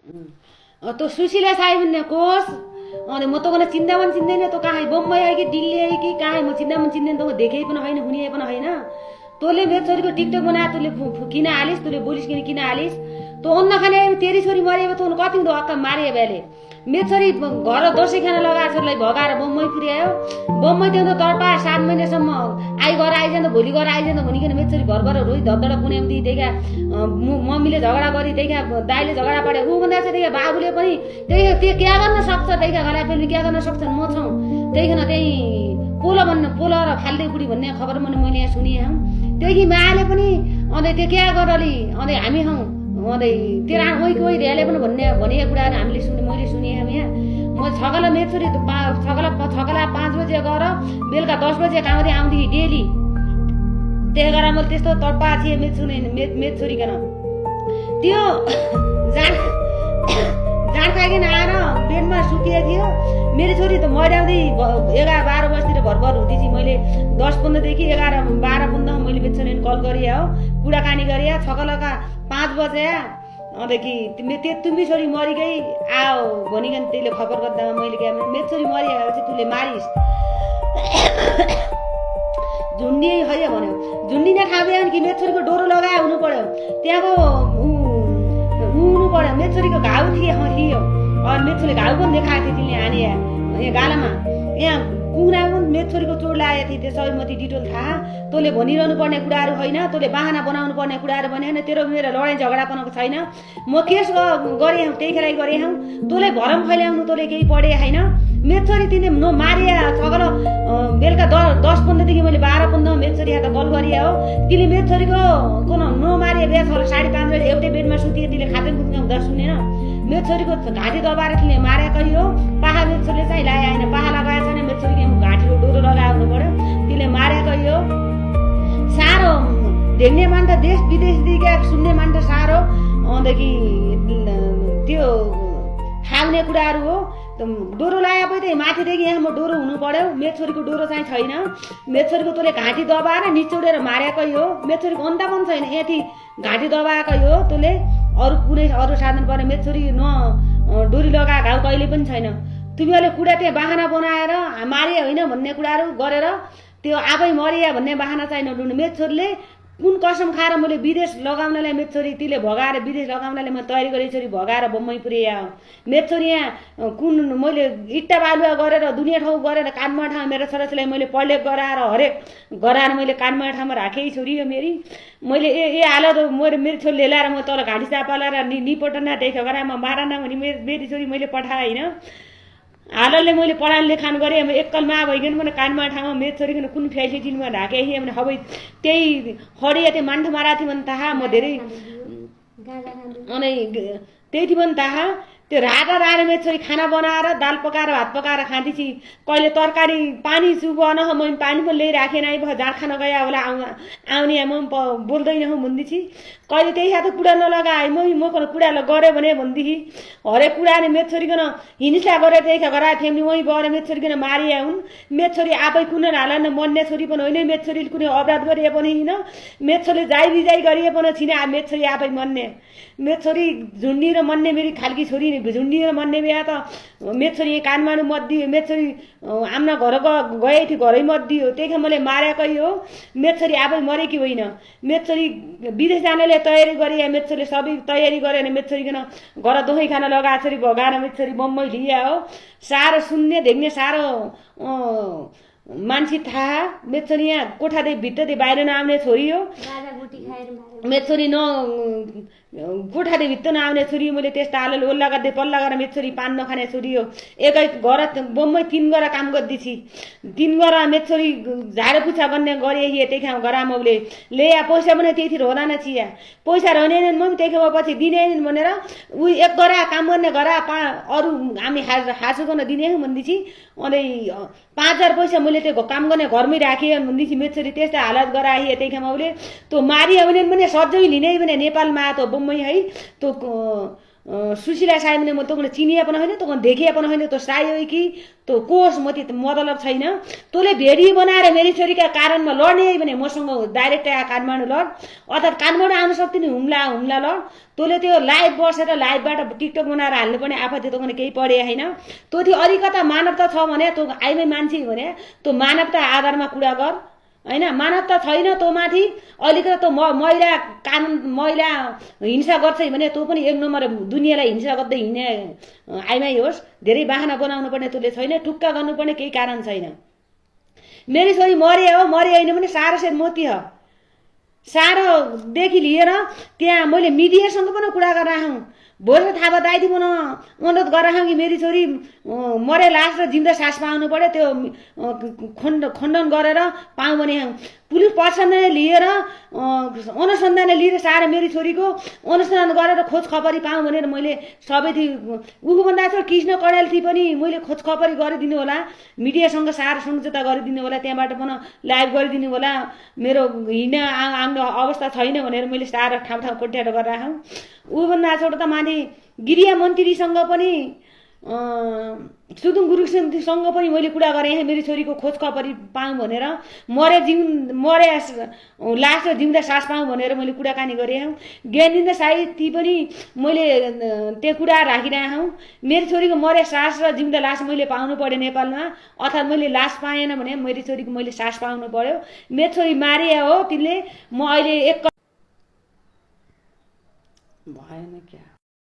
तो सुशीला साई भन्ने कोस अनि म तँलाई चिन्दा पनि चिन्दैन तँ कहाँ बम्बई आयो कि दिल्ली आयो कि कहाँ म चिन्दा पनि चिन्दैन तँ देखे पनि होइन हुने पनि होइन तँले मेरो छोरीको टिकटक बनाए तँले किन हालिस् तँले बोलिस् किन हालिस् तँ अन्न खाने तेरी छोरी मरेको तँ कति हुँदो हक्का मारे बेले मेरो छोरी घर दसैँ खाना लगाएर छोरीलाई भगाएर बम्बई पुर्यायो बम्बई त्यो तर्पा 7 महिनासम्म आइजाँदा भोलि गएर आइजाँदा भनिकन मेरो छोरी घर रोइ धडधडा पुण्याउँदी देखा मम्मीले झगडा गरी देखा दाइले झगडा पारे ऊ भन्दा चाहिँ देखा बाबुले पनि त्यो क्या गर्न सक्छ देखा घरा फेरि क्या गर्न सक्छन् म छौँ त्यहीखेर त्यही पोल र फाल्दै बुढी भन्ने खबर मैले यहाँ सुने हौँ त्यही मायाले पनि अन्त त्यो क्या गरली अन्त हामी हौँ अन्त तेरो कोही रेले पनि भनेको कुराहरू मैले सुने हौँ यहाँ म छगला मेरो छोरी छगला 5 बजे गएर बेलुका 10 बजे कामले आउँदेखि डेली त्यही गरेर मैले त्यस्तो तडपा थिएँ मेरो छोरीकन त्यो जाँड खाइकन आएर बेडमा सुतिएको थियो मेरो छोरी त मर्याउँदै 11-12 बजीतिर भरभर हुँदै थिएँ मैले 10-15 देखि 11-12-15 मैले मेरो छोरीले कल गरेँ हो कुराकानी गरेँ छगलका 5 बजे अन्तदेखि तिमी छोरी मरिगई आओ भनिकन त्यसले खबर गर्दा मैले के मेरो छोरी मरिएको चाहिँ तँले मारिस् झुन्डी है भन्यो झुन्डिने ठाउँ आयो कि मेरो छोरीको डोरो लगाए हुनु पर्यो त्यहाँको हुनु पर्यो मेरो छोरीको घाउ थियो अनि मेरो छोरीले घाउ पनि देखाएको थियो तिमीले हाने यहाँ गालामा यहाँ कुखुरा पनि मेरो छोरीको चोट लागेको थियो त्यो सबैमती डिटेल थाहा तँले भनिरहनु पर्ने कुराहरू होइन तँले बाहना बनाउनु पर्ने कुराहरू भने होइन तेरो मेरो लडाइँ झगडा बनाएको छैन म केस गरेँ हौँ त्यही खेर गरेँ हौँ तँले भरम फैलाउनु तँले केही पढे होइन मेरो छोरी तिमीले मारिया छगल बेलुका 10-15 देखि मैले 12-15 मेरो छोरी हात कल गरिए हो तिमीले मेरो छोरीको नमारिया बिहा 5:30 बजे एउटै बेडमा सुतिए तिमीले खाँदै कुद्ने हुँदा सुनेन मेरो छोरीको घाँटी दबाएर तिमीले मारेको हो पाहा मेरो छोरीले चाहिँ लाए होइन पाहा लगाएको छैन मेरो छोरीको घाँटीको डोरो लगाउनु पर्यो तिमीले मारेको हो साह्रो देख्ने मान त देश विदेशदेखि सुन्ने मान त साह्रो अन्तदेखि त्यो खाउने कुराहरू हो डोरो लगाएपछि त माथिदेखि यहाँ म डोरो हुनु पर्यो मेरो छोरीको डोरो चाहिँ छैन मेरो छोरीको तँले घाँटी दबाएर निचोडेर मारेकै हो मेरो छोरीको अन्त पनि छैन यति घाँटी दबाएकै हो तँले अरू साधन पर्ने मेरो छोरी डोरी लगाएको घाउ कहिले पनि छैन तिमीहरूले कुरा त्यहाँ बाहना बनाएर मारे होइन भन्ने कुराहरू गरेर त्यो आफै मरिया भन्ने बाहना चाहिँ नलुनु मेरो छोरीले कुन कसम खाएर मैले विदेश लगाउनलाई मेरो छोरी तिले भगाएर विदेश लगाउनलाई मैले तयारी गरेँ छोरी भगाएर बम्बई पुर्याए मेरो छोरी यहाँ कुन मैले इट्टा बालुवा गरेर दुनियाँ ठाउँ गरेर कानमा ठाउँ मेरो छोराछोरीलाई मैले पढ्लेख गराएर हरेक गराएर मैले कानमा ठाउँमा राखेँ छोरी हो मेरी मैले हालत मेरो छोरीले ल्याएर म तल घाँटी चापा लगाएर निपटना देख गराएर म मारन भने मेरी छोरी मैले पठाएँ होइन हालले मैले पढान लेखान गरेँ एकलमा भइकन मैले कानमा ठाउँमा मेरो छोरीकन कुन फेसिलिटीमा राखेँ भने हबै त्यही हरिया त्यो मान्ठ मारा थियो भने थाहा म धेरै अनि त्यही थियो भने थाहा त्यो राता राएर मेरो छोरी खाना बनाएर दाल पकाएर भात पकाएर खाँदैछि कहिले तरकारी पानी चुबन मैले पानी पनि ल्याइराखेन आइभ जाँड खान गए होला आउने म बोल्दैन हौ भन्दैछि कहिले त्यही हात कुडा नलगाए म कुडा गरेँ भने भन्देखि हरेक कुरा नि मेरो छोरीकन हिंसा गरेर त्यही गराएको थियो वहीँ गएर मेरो छोरीकन मारिया हुन् मेरो छोरी आफै कुनै हालन मन्ने छोरी पनि होइन मेरो छोरीले कुनै अपराध गरिए पनि होइन मेरो छोरीले जाइ बिजाइ गरिए पनि छिन मेरो छोरी आफै मन्ने मेरो छोरी झुन्डी र मन्ने मेरी खालकी छोरी झुन्डी र मन्ने बिहा त मेरो छोरी काठमाडौँ मध्य मेरो छोरी आम्ना घर गए थियो घरै मध्य हो त्यही मैले मारेकै हो मेरो छोरी आफै मरेकी होइन मेरो छोरी विदेश जानले तयारी गरे मेरो छोरीले सबै तयारी गरेर मेरो छोरीकन घर दोही खाना लगाएको छोरी भगाएर मेरो छोरी बम्बई लिया हो साह्रो सुन्ने देख्ने साह्रो मान्छे थाहा मेरो छोरी यहाँ कोठादेखि भित्रदेखि बाहिर नआउने छोरी हो मेरो छोरी कोठादेखि भित्र नआउने छोरी मैले त्यस्तो हालेर ओल्ला गर्दै पल्ला गरेर मेरो छोरी पान नखाने छोरी हो एकै घर बम्बई 3 गरा काम गर्दैछि 3 गरा मेरो छोरी झाडा पुछा गर्ने गरे त्यही ठाउँ गरा मौले ल्याए पैसा पनि त्यही होला न छिया पैसा रहने म त्यही पछि दिने भनेर उ एक गरा काम गर्ने गरा अरू हामी हासु गर्न दिने भन्दैछि अनि 5000 पैसा मैले त्यो काम गर्ने घरमै राखेँ भन्दैछि मेरो छोरी त्यस्तो हालत गराए त्यही ठाउँले त्यो मारियो भने पनि सजै लिने भने नेपालमा त बम्बई है त्यो सुशीला साई भने म तँलाई चिनिए पनि होइन तँ देखिए पनि होइन तँ साई हो कि तँ कोस म त्यो मतलब छैन तँले भेडी बनाएर मेरी छोरीका कारणमा लड्ने भने मसँग डाइरेक्ट आएर काठमाडौँ लड अर्थात् काठमाडौँ आउन सक्दैन हुम्ला लड तँले त्यो लाइभ बसेर लाइभबाट टिकटक बनाएर हाल्नुपर्ने आफै त्यो तँले केही पढे होइन तँ त्यो अलिकता मानवता छ भने तँ आइमै मान्छे भने तँ मानवता आधारमा कुरा गर होइन मानवता छैन तँ माथि अलिकति तँ महिला कानुन महिला हिंसा गर्छ भने तँ पनि एक नम्बर दुनियाँलाई हिंसा गर्दै हिँड्ने आइमै होस् धेरै बाहना बनाउनु पर्ने तँले छैन टुक्का गर्नुपर्ने केही कारण छैन मेरी छोरी मरे हो मरे होइन भने सारो सेर मोती हो सारोदेखि लिएर त्यहाँ मैले मिडियासँग पनि कुरा गरेर भोलि थाहा दाइदी मन अनुरोध गरेर कि मेरी छोरी मरे लास र जिउँदा सास पाउनु पर्यो त्यो खण्डन गरेर पाऊँ भने पुलिस प्रशासनले लिएर अनुसन्धान लिएर सारा मेरी छोरीको अनुसन्धान गरेर खोज खबरी पाऊँ भनेर मैले सबैथि उभन्दा छ कृष्ण कडेलथि पनि मैले खोज खबरी गरिदिनु होला मिडियासँग सारा सम्झौता गरिदिनु होला त्यहाँबाट पनि लाइभ गरिदिनु होला मेरो हिँड्न आउने अवस्था छैन भनेर मैले सारा ठाउँ कोट्याएर गरेर उभन्दा छोड त माथि गृह मन्त्रीसँग पनि सुदुङ गुरुङसँग पनि मैले कुरा गरेँ मेरी छोरीको खोज खबरी पाऊँ भनेर मरे लास र जिउँदा सास पाऊँ भनेर मैले कुराकानी गरेँ ज्ञानेन्द्र साहित्य पनि मैले त्यो कुरा राखिरहेँ मेरी छोरीको मरे सास र जिउँदा लास मैले पाउनु पर्यो नेपालमा अर्थात् मैले लास पाएन भने मेरी छोरीको मैले सास पाउनु पर्यो मेरी छोरी मारिया हो तिनले म अहिले एक भएन क्या